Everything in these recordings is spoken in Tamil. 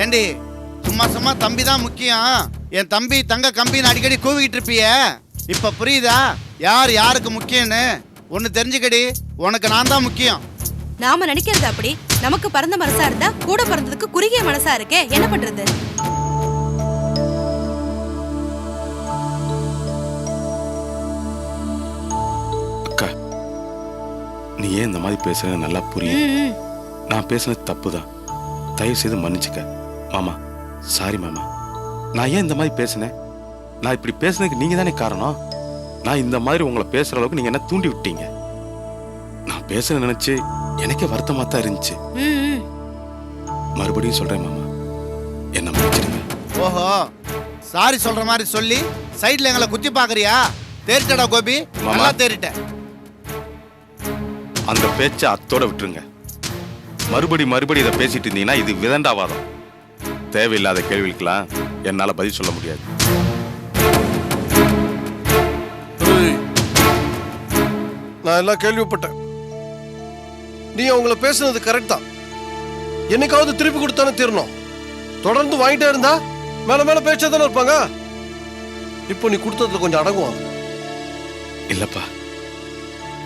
ஏண்டி சும்மா சும்மா தம்பி தான் முக்கியம், என் தம்பி தங்க கம்பின்னு அடிக்கடி கூவிக்கிட்டு இருப்பிய, இப்ப புரியுதா யார் யாருக்கு முக்கியம்னு? ஒன்னு தெரிஞ்சுக்கடி, உனக்கு நான் தான் முக்கியம். நாம நினைக்கிறது அப்படி. நமக்கு பிறந்த மனசா இருந்தா கூட பிறந்ததுக்கு குறுகிய மனசா இருக்கே, என்ன பண்றது? அக்கா, நீ ஏன் இந்த மாதிரி பேசுறது நல்லா புரியும். நான் பேசுனது தப்புதான், தயவு செய்து மன்னிச்சுக்க. மாமா சாரி மாமா. நான் ஏன் இந்த மாதிரி பேசினேன்? நான் இப்படி பேசுனதுக்கு நீங்க தானே காரணம். நான் இந்த மாதிரி உங்களை பேசுற அளவுக்கு நீங்க என்ன தூண்டி விட்டீங்க. நான் பேச நினைச்சு எனக்கே வருத்தமா தான் இருந்துச்சு. மறுபடியும் சொல்றேன் மாமா, என்ன மன்னிச்சிடுங்க. ஓஹோ, சாரி சொல்ற மாதிரி சொல்லி சைடுல எங்களை குத்தி பாக்குறியா? தேறிட்டடா கோபி, நல்லா தேறிட்ட. அந்த பேச்சை அத்தோட விட்டுருங்க. மறுபடி இதை பேசிட்டு இருந்தீங்கன்னா இது விதண்டாவாதம். தேவையில்லாத கேள்விக்கெல்லாம் என்னால பதில் சொல்ல முடியாது. நான் எல்லாம் கேள்விப்பட்டேன். நீ அவங்கள பேசுனது கரெக்ட் தான். என்னைக்காவது திருப்பி கொடுத்தானே தீரணும். தொடர்ந்து வாங்கிட்டே இருந்தா மேல மேல பேச்சா தானே இருப்பாங்க. இப்போ நீ கொடுத்ததுல கொஞ்சம் அடங்குவான். இல்லப்பா,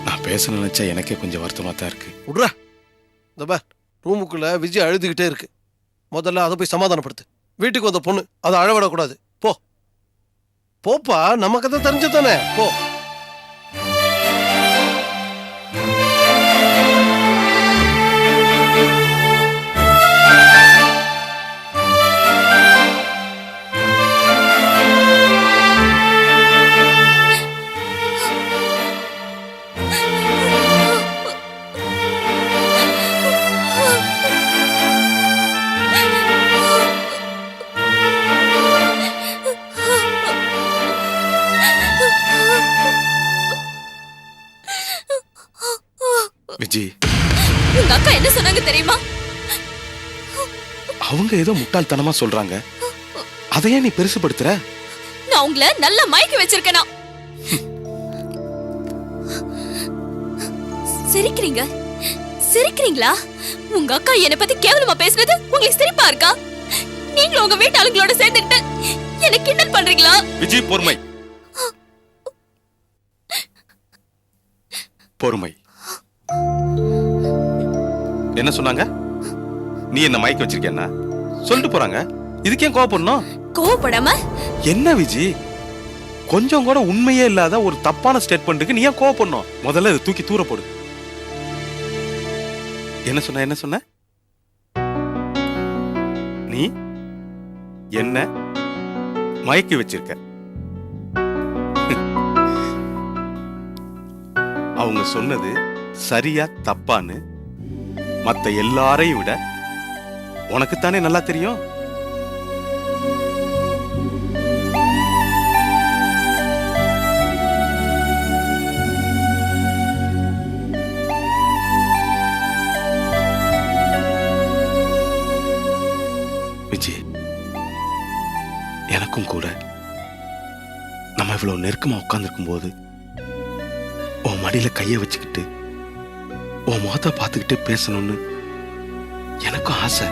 நான் பேச நினைச்சா எனக்கே கொஞ்சம் வருத்தமா தான் இருக்கு. விடுற, இந்த பார், ரூமுக்குள்ள விஜய் அழுதுகிட்டே இருக்கு. முதல்ல அதை போய் சமாதானப்படுத்து. வீட்டுக்கு வந்த பொண்ணு அதை அழவிடக்கூடாது. போ போப்பா, நமக்கு தான் தெரிஞ்சதானே, போ. விஜி, உங்க அக்கா என்ன சொன்னாங்க தெரியுமா? அவங்க ஏதோ முட்டாள்தனமா சொல்றாங்க, அதையே நீ பெருசுபடுத்துற. நான் உங்களை நல்லா மயக்கி வச்சிருக்கேனா? சிரிக்கிறீங்களா? உங்க அக்கா என்ன பத்தி கேவலமா பேசுனது உங்களுக்கு சிரிப்பா இருக்கா? நீங்களும் உங்க வீட்டு ஆளுங்களோட சேர்ந்துக்கிட்டு என்ன கிண்டல் பண்றீங்களா? விஜி, பொறுமை பொறுமை. என்ன சொன்னாங்க? நீ என்ன மயக்க வச்சிருக்கேன்னா சொல்லிட்டு போறாங்க. இதுக்கு ஏன் கோவப்படணும்? கோவப்படாம என்ன விஜி, கொஞ்சம் கூட உண்மையே இல்லாத ஒரு தப்பான ஸ்டேட்மெண்ட்டுக்கு நீ ஏன் கோவப்படணும்? முதல்ல இதை தூக்கி தூர போடு. என்ன சொன்ன? நீ என்ன மயக்கி வச்சிருக்க. அவங்க சொன்னது சரியா தப்பான்னு மத்த எல்லாரையும் விட உனக்குத்தானே நல்லா தெரியும். விஜய், எனக்கும் கூட நம்ம இவ்வளவு நெருக்கமா உட்கார்ந்துருக்கும் போது உன் மடியில கைய வச்சுக்கிட்டு உன் முகத்தை பார்த்துக்கிட்டே பேசணும்னு எனக்கும் ஆசை.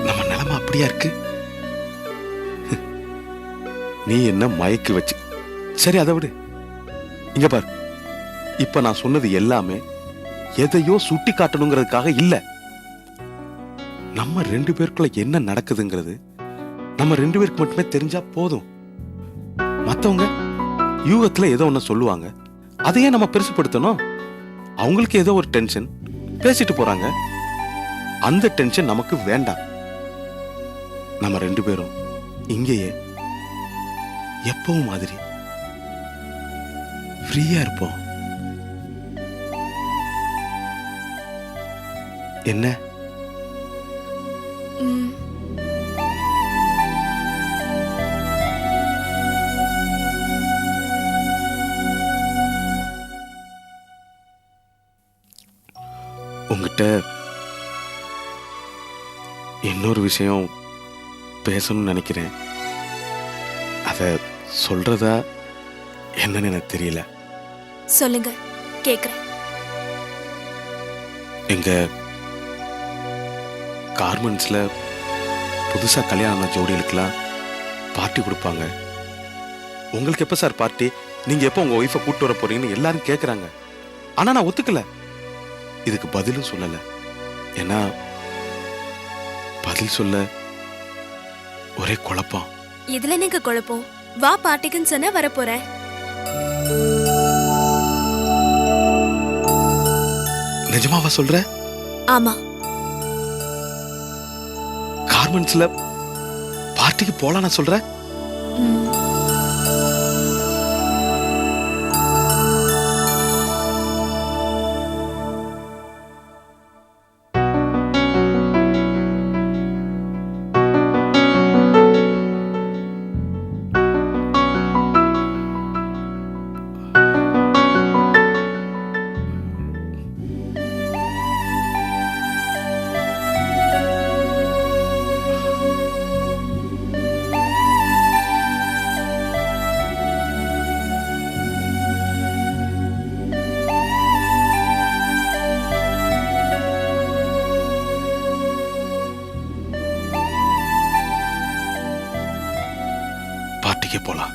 நம்ம நிலைமை அப்படியா இருக்கு. நீ என்ன மயக்கி வச்சு, சரி அதை விடு. இங்க பாரு, இப்ப நான் சொன்னது எல்லாமே எதையோ சுட்டி காட்டணுங்கிறதுக்காக இல்ல. நம்ம ரெண்டு பேருக்குள்ள என்ன நடக்குதுங்கிறது நம்ம ரெண்டு பேருக்கு மட்டுமே தெரிஞ்சா போதும். மத்தவங்க யூகத்துல ஏதோ ஒண்ணு சொல்லுவாங்க, அதையே நம்ம பெருசுப்படுத்தணும். அவங்களுக்கு ஏதோ ஒரு டென்ஷன் பேசிட்டு போறாங்க, அந்த டென்ஷன் நமக்கு வேண்டாம். நம்ம ரெண்டு பேரும் இங்கேயே எப்பவும் மாதிரி ஃப்ரீயா இருப்போம். என்ன? உங்ககிட்ட இன்னொரு விஷயம் பேசணும்னு நினைக்கிறேன். அத சொல்றதா என்னன்னு எனக்கு தெரியல. சொல்லுங்க, கேக்குறேன். எங்க கார்மெண்ட்ஸ்ல புதுசா கல்யாணம் ஆன ஜோடிகளுக்கெல்லாம் பார்ட்டி கொடுப்பாங்க. உங்களுக்கு எப்ப சார் பார்ட்டி? நீங்க எப்போ உங்க ஒய்ஃபை கூட்டு வர போறீங்கன்னு எல்லாரும் கேக்குறாங்க. ஆனா நான் ஒத்துக்கல. இதுக்கு பதிலும் சொல்லல. ஏன்னா பதில் சொல்ல ஒரே குழப்பம். இதுல நீங்க குழப்பம். வா பார்ட்டிக்குன்னு சொன்னா வர போறேன். நிஜமாவா சொல்ற? ஆமா. கார்மெண்ட்ஸ்ல பார்ட்டிக்கு போலாம் நான் சொல்றேன். பார்ட்டிக்கு போலாம்.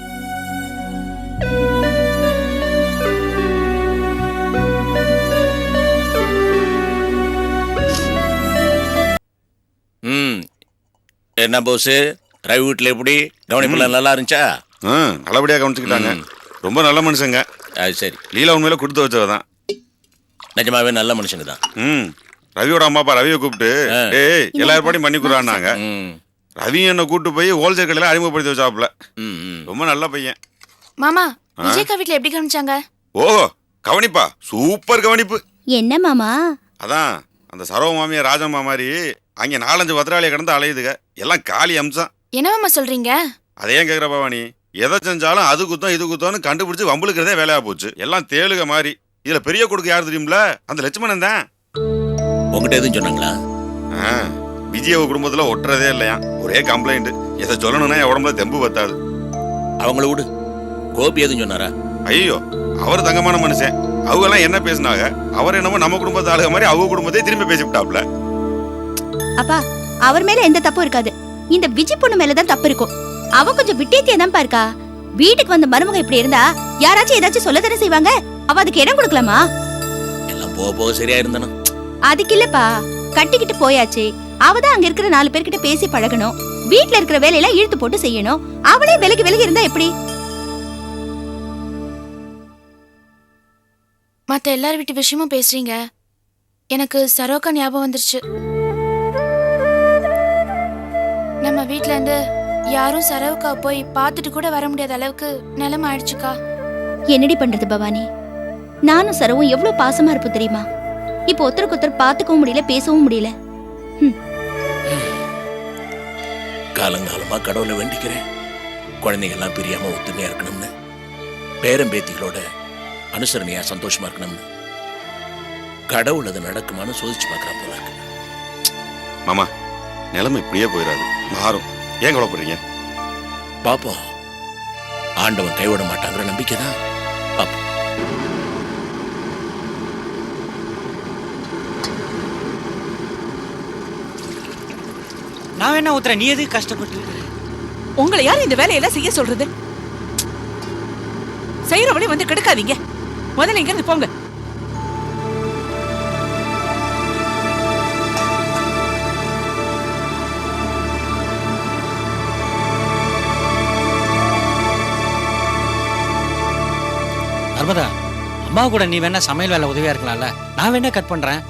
என்ன போஸ், டிரைவ் வீட்டில் எப்படி கவனிப்பெல்லாம் நல்லா இருந்துச்சா? நல்லபடியாக கவனிச்சுக்கிட்டாங்க. ரொம்ப நல்ல மனுஷங்க. அது சரி. லீலா உண்மையில கொடுத்து வச்சவ தான். நிஜமாவே நல்ல மனுஷங்க தான். ரவியோட அம்மா அப்பா ரவியை கூப்பிட்டு ஏய் எல்லா ஏற்பாடையும் பண்ணி கொடுறான்னாங்க. ரவி என்னை கூட்டு போய் ஹோல்சேல் கடையில் அறிமுகப்படுத்தி வச்சாப்புல. ரொம்ப நல்ல பையன். மாமா, விஜய்கா வீட்ல எப்படி கவனிச்சாங்க? ஓஹோ, கவனிப்பா, சூப்பர் கவனிப்பு. என்ன மாமா? அதான் அந்த சரவ மாமியா ராஜம்மா மாதிரி அங்கே 4-5 பத்திராளியை கடந்து அலையுதுங்க. எல்லாம் காலி அம்சம். என்ன மாமா சொல்றீங்க? அதே கேட்குற பவானி, எதை செஞ்சாலும் அது குத்தம் இது குத்தம்னு கண்டுபிடிச்சு வம்புலுக்கிறதே வேலையா போச்சு. எல்லாம் தேளுக மாதிரி. இதுல பெரிய கொடுக்கு யார் தெரியும்ல? அந்த லட்சுமணன் தான். உங்ககிட்ட எதுவும் சொன்னாங்களா? விஜயவ குடும்பத்துல ஒட்டுறதே இல்லையா, ஒரே கம்ப்ளைண்ட். இதை சொல்லணும்னா என் உடம்புல தெம்பு பத்தாது. அவங்கள விடு. கோபி எதுவும் சொன்னாரா? ஐயோ, அவர் தங்கமான மனுஷன். அவங்க எல்லாம் என்ன பேசினாங்க? அவர் என்னமோ நம்ம குடும்பத்து ஆளுக மாதிரி அவங்க குடும்பத்தை திரும்பி பேசிவிட்டாப்ல. அப்பா, அவர் மேல எந்த தப்பும் இருக்காது. இந்த விஜய் பொண்ணு மேலதான் தப்பு இருக்கும். அவ கொஞ்சம் விட்டேத்தியா தான் இருக்கா. வீட்டுக்கு வந்த மருமக இப்படி இருந்தா யாராச்சும் ஏதாச்சும் சொல்ல தானே செய்வாங்க. அவ அதுக்கு இடம் கொடுக்கலாமா? எல்லாம் போக சரியா இருந்தானோ. அதுக்கு இல்லப்பா, கட்டிக்கிட்டு போயாச்சு. அவதான் அங்க இருக்கிற 4 பேர்கிட்ட பேசி பழகணும். வீட்டுல இருக்கிற வேலையெல்லாம் இழுத்து போட்டு செய்யணும். அவளே விலகி இருந்தா எப்படி? மத்த எல்லார் வீட்டு விஷயமும் பேசுறீங்க. எனக்கு சரோக்கா ஞாபகம் வந்துருச்சு. நம்ம வீட்ல இருந்து யாரும் சரோக்கா போய் பார்த்துட்டு கூட வர முடியாத அளவுக்கு நிலைமை ஆயிடுச்சுக்கா. என்னடி பண்றது பவானி? நானும் சரவும் எவ்வளவு பாசமா இருப்போம் தெரியுமா? இப்போ ஒருத்தருக்கு ஒருத்தர் பார்த்துக்கவும் முடியல, பேசவும் முடியல. காலங்காலமா கடவுளை வேண்டிக்கிறேன், குழந்தைங்க எல்லாம் பிரியாம ஒத்துமையா இருக்கணும்னு, பேரம்பேத்திகளோட அனுசரணையா சந்தோஷமா இருக்கணும்னு. கடவுள் அது நடக்குமான்னு சோதிச்சு பார்க்கறான் போல இருக்கு. மாமா, நிலைமை இப்படியே போயிடாது, மாறும். ஏன் கவலைப்படுறீங்க? பாப்போம். ஆண்டவன் கைவிட மாட்டாங்கிற நம்பிக்கை தான். பாப்போம். நான் என்ன ஊத்துறேன், நீ எதுக்கு கஷ்டப்பட்டு? உங்களை யார் இந்த வேலையெல்லாம் செய்ய சொல்றது? செய்யறவளே வந்து கெடுக்காதீங்க. முதல்ல இங்க இருந்து போங்க. நர்மதா, அம்மா கூட நீ வேணா சமையல் வேலை உதவியா இருக்கலாம்ல. நான் வேணா கட் பண்றேன்.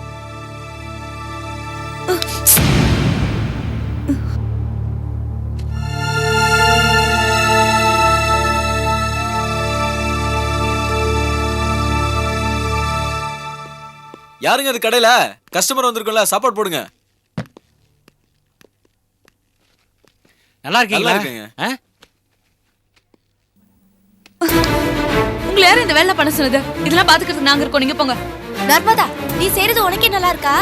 யாருங்க அது கடையில? கஸ்டமர் வந்திருக்கும்ல, சாப்பாடு போடுங்க. நல்லா இருக்கீங்களா? உங்களை யாரும் இந்த வேலை பண்ண சொன்னது? இதெல்லாம் பாத்துக்கிறதுக்கு நாங்க இருக்கோம், நீங்க போங்க. நர்மதா, நீ செய்யறது உனக்கே நல்லா இருக்கா?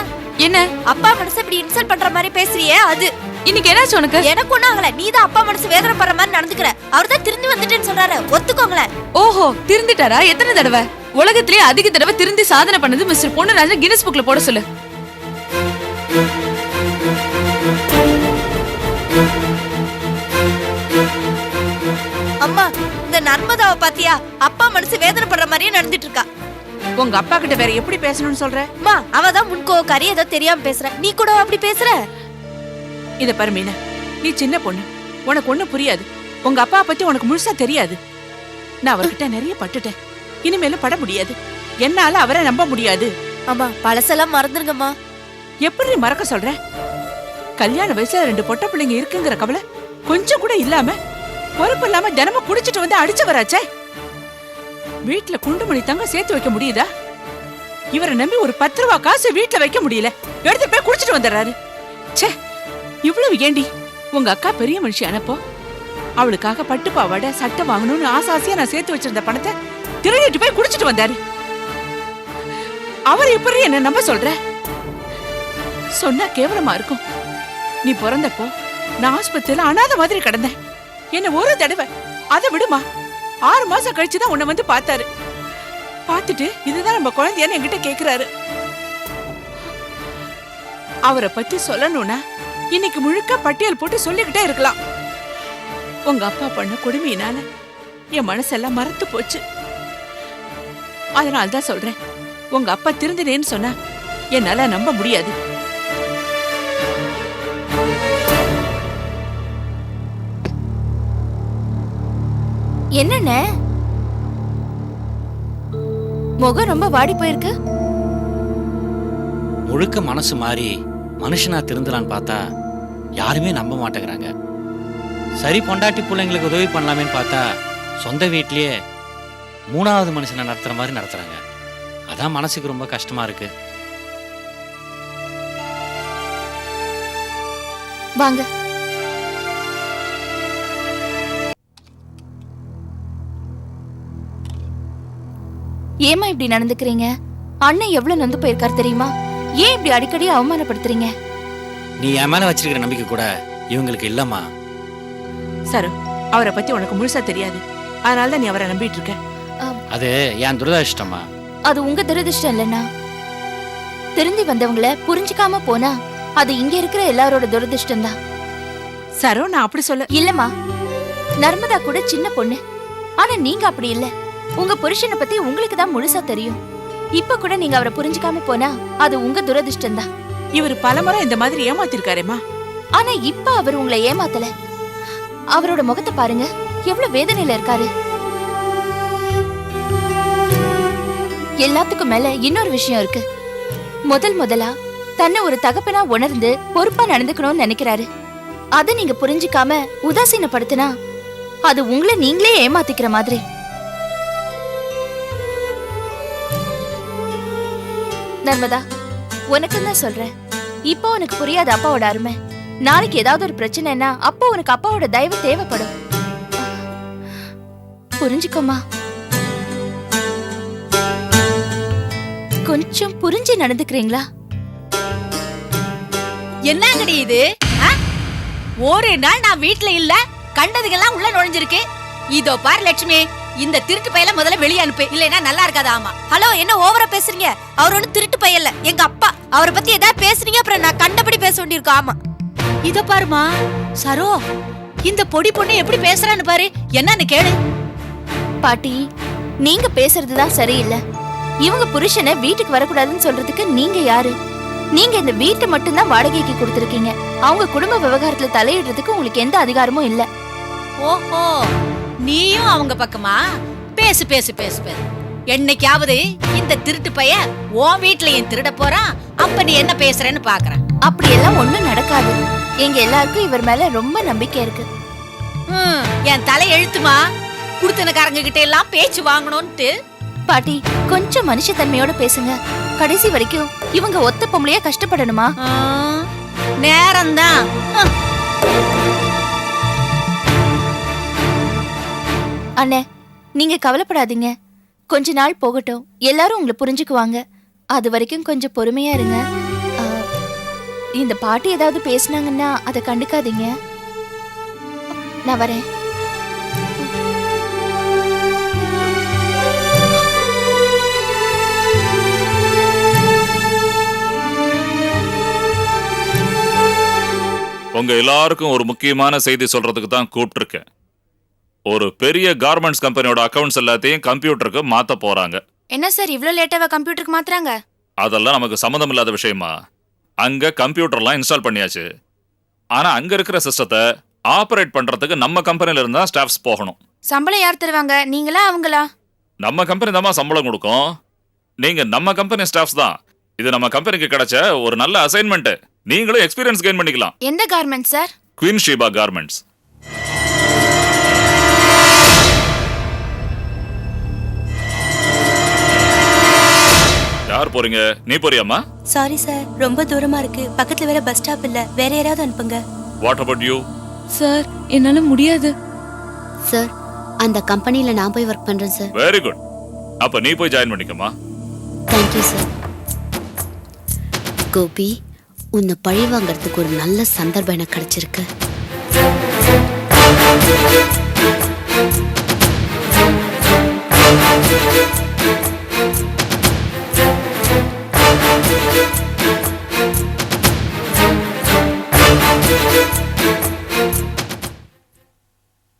என்ன அப்பா மனசு இப்படி இன்சல்ட் பண்ற மாதிரி பேசுறியே, அது இன்னைக்கு என்னாச்சு உனக்கு? எனக்கு ஒண்ணும் ஆகல. நீ தான் அப்பா மனசு வேதனை பண்ற மாதிரி நடந்துக்கிற. அவர்தான் திருந்தி வந்துட்டேன்னு சொல்றாரு, ஒத்துக்கோங்களேன். ஓஹோ, திருந்திட்டாரா? எத்தனை தடவை? உலகத்திலேயே அதிக தடவை திருந்தி சாதனை பண்ணது மிஸ்டர் பொன்னுராஜன் கின்னஸ் புக்ல போட சொல்லு. அப்பா மனசு வேதனைப்படுற மாதிரியே நடந்துட்டு இருக்கா. உங்க அப்பா கிட்ட வேற எப்படி பேசணும்னு சொல்ற? அம்மா அவதான் முன்கோவக்காரி, ஏதோ தெரியாம பேசுற. நீ கூட அப்படி பேசுற? இத பாரு மீனா, நீ சின்ன பொண்ணு, உனக்கு ஒண்ணும் புரியாது. உங்க அப்பா பத்தி உனக்கு முழுசா தெரியாது. நான் அவர்கிட்ட நிறைய பட்டுட்டேன், இனிமேலும் பட முடியாது. என்னால அவரை நம்ப முடியாது. அம்மா பழசெல்லாம் மறந்துருங்கம்மா. எப்படி மறக்க சொல்ற? கல்யாண வயசுல 2 பொட்ட பிள்ளைங்க இருக்குங்கிற கவலை கொஞ்சம் கூட இல்லாம, பொறுப்பு இல்லாம தினமும் குடிச்சிட்டு வந்து அடிச்சு வராச்சே. வீட்டுல குண்டுமணி தங்க சேர்த்து வைக்க முடியுதா? இவரை நம்பி ஒரு 10 ரூபா காசு வீட்டுல வைக்க முடியல, எடுத்து போய் குடிச்சிட்டு வந்துடுறாரு. ச்சே, இவ்வளவு ஏண்டி? உங்க அக்கா பெரிய மனுஷி அனுப்போ, அவளுக்காக பட்டு பாவாடை சட்டை வாங்கணும்னு ஆசாசியா நான் சேர்த்து வச்சிருந்த பணத்தை திருடிட்டு போய் குடிச்சிட்டு வந்தாரு. அவர் எப்படி என்ன நம்ப சொல்ற? சொன்னா கேவலமா இருக்கும். நீ பிறந்தப்போ நான் ஆஸ்பத்திரியில அனாதை மாதிரி கிடந்தேன். என்ன ஒரு தடவை அதை விடுமா, 6 மாசம் கழிச்சுதான் உன்னை வந்து பார்த்தாரு. பார்த்துட்டு இதுதான் நம்ம குழந்தையான்னு என்கிட்ட கேக்குறாரு. அவரை பத்தி சொல்லணும்னா இன்னைக்கு முழுக்க பட்டியல் போட்டு சொல்லிக்கிட்டே இருக்கலாம். உங்க அப்பா பண்ண கொடுமையினால என் மனசெல்லாம் மறத்து போச்சு. அதனால்தான் சொல்றேன், உங்க அப்பா திருந்தினேன்னு சொன்னா என்னால நம்ப முடியாது. என்னண்ணே முகம் ரொம்ப வாடி போயிருக்கு? முழுக்க மனசு மாறி மனுஷனா திருந்தலான்னு பார்த்தா யாருமே நம்ப மாட்டேங்கிறாங்க. சரி, பொண்டாட்டி பிள்ளைங்களுக்கு உதவி பண்ணலாமேன்னு பார்த்தா சொந்த வீட்லயே 3வது மனுஷனை நடத்துற மாதிரி நடத்துறாங்க. அதான் மனசுக்கு ரொம்ப கஷ்டமா இருக்கு. வாங்க. ஏமா இப்படி நடந்துக்கிறீங்க? அண்ணன் எவ்வளவு நொந்து போயிருக்காரு தெரியுமா? ஏன் இப்படி அடிக்கடி அவமானப்படுத்துறீங்க? நீ என் மேல வச்சிருக்கிற நம்பிக்கை கூட இவங்களுக்கு இல்லம்மா. சரு, அவரை பத்தி உனக்கு முழுசா தெரியாது, அதனாலதான் நீ அவரை நம்பிட்டு இருக்க. அது என் துரதிர்ஷ்டமா. அது உங்க துரதிர்ஷ்டம் இல்லைன்னா, திரும்பி வந்தவங்கள புரிஞ்சுக்காம போனா அது இங்க இருக்கிற எல்லாரோட துரதிர்ஷ்டம் தான். சரோ, நான் அப்படி சொல்ல இல்லம்மா. நர்மதா கூட சின்ன பொண்ணு, ஆனா நீங்க அப்படி இல்ல. உங்க புருஷனை பத்தி உங்களுக்கு தான் முழுசா தெரியும். இப்ப கூட நீங்க அவரை புரிஞ்சுக்காம போனா அது உங்க துரதிர்ஷ்டம் தான். இவர் பலமுறை இந்த மாதிரி ஏமாத்திருக்காரேமா. ஆனா இப்ப அவர் உங்களை ஏமாத்தல. அவரோட முகத்தை பாருங்க, எவ்வளவு வேதனையில இருக்காரு. எல்லாத்துக்கும் மேல இன்னொரு விஷயம் இருக்கு. முதலா தன்னை ஒரு தகப்பனா உணர்ந்து பொறுப்பா நடந்துக்கணும்னு நினைக்கிறாரு. அத நீங்க புரிஞ்சுக்காம உதாசீனப்படுத்தினா அது உங்களை நீங்களே ஏமாத்திக்கிற மாதிரி. நர்மதா, உனக்கு தான் சொல்றேன், இப்போ உனக்கு புரியாத அப்பாவோட அருமை. நாளைக்கு ஏதாவது ஒரு பிரச்சனைனா அப்போ உனக்கு அப்பாவோட தயவு தேவைப்படும். புரிஞ்சுக்கோமா? கொஞ்சம் புரிஞ்சு நடந்துக்கிறீங்களா? என்னங்கடி இது? ஒரு நாள் நான் வீட்ல இல்ல, கண்டதுக்கெல்லாம் உள்ள நுழைஞ்சிருக்கு. இதோ பாரு லட்சுமி, இந்த திருட்டு பையல முதல்ல வெளியே அனுப்பு, இல்லைன்னா நல்லா இருக்காது. ஆமா. ஹலோ, என்ன ஓவரா பேசுறீங்க? அவர் ஒண்ணு திருட்டு பையல்ல, எங்க அப்பா. அவரை பத்தி ஏதாவது பேசுறீங்க அப்புறம் நான் கண்டபடி பேச வேண்டியிருக்கோம். ஆமா. இத பாருமா சரோ, இந்த பொடி பொண்ணு எப்படி பேசுறான்னு பாரு, என்னன்னு கேளு. பாட்டி, நீங்க பேசுறதுதான் சரியில்லை. இவங்க புருஷனை வீட்டுக்கு வரக்கூடாதுன்னு சொல்றதுக்கு நீங்க யாரு? நீங்க இந்த வீட்டை மட்டும்தான் வாடகைக்கு கொடுத்திருக்கீங்க. அவங்க குடும்ப விவகாரத்துல தலையிடுறதுக்கு உங்களுக்கு எந்த அதிகாரமும் இல்ல. ஓஹோ, நீயும் அவங்க பக்கமா? பேசு பேசு பேசு பேசு. என்னைக்காவது இந்த திருட்டு பையன் உன் வீட்லயும் திருட போறான், அப்ப நீ என்ன பேசுறேன்னு பாக்குறேன். அப்படி எல்லாம் ஒண்ணும் நடக்காது. எங்க எல்லாருக்கும் இவர் மேல ரொம்ப நம்பிக்கை இருக்கு. என் தலை எழுத்துமா, குடுத்தனக்காரங்க கிட்ட எல்லாம் பேச்சு வாங்கணும்ட்டு. பாட்டி, கொஞ்சம் மனுஷத்தன்மையோட பேசுங்க. கடைசி வரைக்கும் இவங்க ஒத்த பொம்பளையா கஷ்டப்படணுமா? நேரம்தான். அண்ணே, நீங்க கவலைப்படாதீங்க. கொஞ்ச நாள் போகட்டும், எல்லாரும் உங்களை புரிஞ்சுக்குவாங்க. அது வரைக்கும் கொஞ்சம் பொறுமையா இருங்க. இந்த பாட்டி ஏதாவது பேசினாங்கன்னா அதை கண்டுக்காதீங்க. நான் வரேன். உங்க எல்லாருக்கும் ஒரு முக்கியமான செய்தி சொல்றதுக்கு தான் கூப்பிட்டிருக்கேன். ஒரு பெரிய கார்மெண்ட்ஸ் கம்பெனியோட அக்கவுண்ட்ஸ் எல்லாத்தையும் கம்ப்யூட்டருக்கு மாத்த போறாங்க. என்ன சார் இவ்ளோ லேட்டாவா கம்ப்யூட்டருக்கு மாத்துறாங்க? அதெல்லாம் நமக்கு சம்மந்தம் இல்லாத விஷயமா. அங்க கம்ப்யூட்டர்லாம் இன்ஸ்டால் பண்ணியாச்சு. ஆனா அங்க இருக்கிற சிஸ்டத்தை ஆபரேட் பண்றதுக்கு நம்ம கம்பெனில இருந்தா ஸ்டாஃப்ஸ் போகணும். சம்பளம் யார் தருவாங்க, நீங்களா அவங்களா? நம்ம கம்பெனி தான் சம்பளம் கொடுக்கும். நீங்க நம்ம கம்பெனி ஸ்டாஃப்ஸ் தான். இது நம்ம கம்பெனிக்கு கிடைச்ச ஒரு நல்ல அசைன்மெண்ட். நீங்களும் எக்ஸ்பீரியன்ஸ் கெயின் பண்ணிக்கலாம். எந்த garment sir? Queen Sheeba garments. யார் போறீங்க? நீ போறியாமா? சாரி சார், ரொம்ப தூரமா இருக்கு. பக்கத்துல வேற பஸ் ஸ்டாப் இல்ல. வேற யாராவது அனுப்புங்க. What about you? சார் என்னால முடியாது சார். அந்த கம்பெனில நான் போய் ஒர்க் பண்றேன் சார். Very good. அப்ப நீ போய் ஜாயின் பண்ணிக்கமா. Thank you sir. கோபி, உன்னை பழி வாங்கறதுக்கு ஒரு நல்ல சந்தர்ப்பம் எனக்கு கிடைச்சிருக்கு.